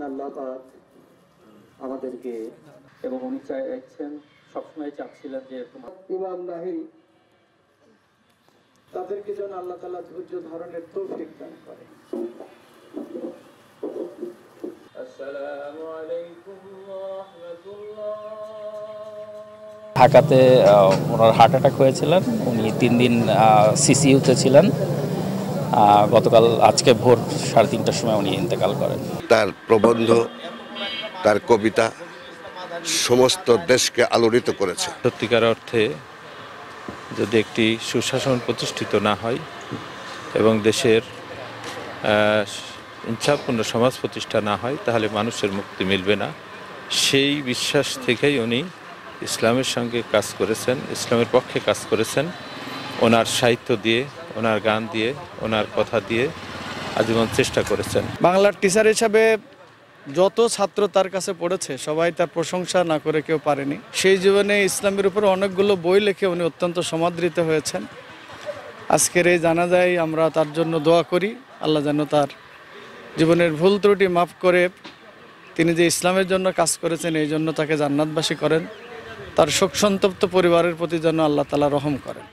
আল্লাহ পাক আমাদেরকে, এবং উনি চাইছেন, সবসময় চাচ্ছিলেন যে ইমান নাহি, তাদেরকে যেন আল্লাহ তাআলা ধৈর্য ধারণের তৌফিক দান করে। আসসালামু আলাইকুম ওয়া রাহমাতুল্লাহ। ঢাকাতে ওনার হার্ট অ্যাটাক হয়েছিলেন, উনি 3 দিন সিসিইউতে ছিলেন। গতকাল আজকে ভোর 3:30টার সময় উনি ইন্তেকাল করেন। তার প্রবন্ধ, তার কবিতা সমস্ত দেশকে আলোড়িত করেছে। সত্যিকার অর্থে যদি একটি সুশাসন প্রতিষ্ঠিত না হয় এবং দেশের ইনসাফপূর্ণ সমাজ প্রতিষ্ঠা না হয়, তাহলে মানুষের মুক্তি মিলবে না। সেই বিশ্বাস থেকেই উনি ইসলামের সঙ্গে কাজ করেছেন, ইসলামের পক্ষে কাজ করেছেন। ওনার সাহিত্য দিয়ে, ওনার গান দিয়ে, ওনার কথা দিয়ে আজীবন চেষ্টা করেছেন। বাংলার টিচার হিসাবে যত ছাত্র তার কাছে পড়েছে সবাই তার প্রশংসা না করে কেউ পারেনি। সেই জীবনে ইসলামের উপরে অনেকগুলো বই লিখে উনি অত্যন্ত সমাদৃত হয়েছেন। আজকের এই জানাজায় আমরা তার জন্য দোয়া করি, আল্লাহ যেন তার জীবনের ভুল ত্রুটি মাফ করে তিনি যে ইসলামের জন্য কাজ করেছেন এই জন্য তাকে জান্নাতবাসী করেন। তার শোক সন্তপ্ত পরিবারের প্রতি যেন আল্লাহ তাআলা রহম করেন।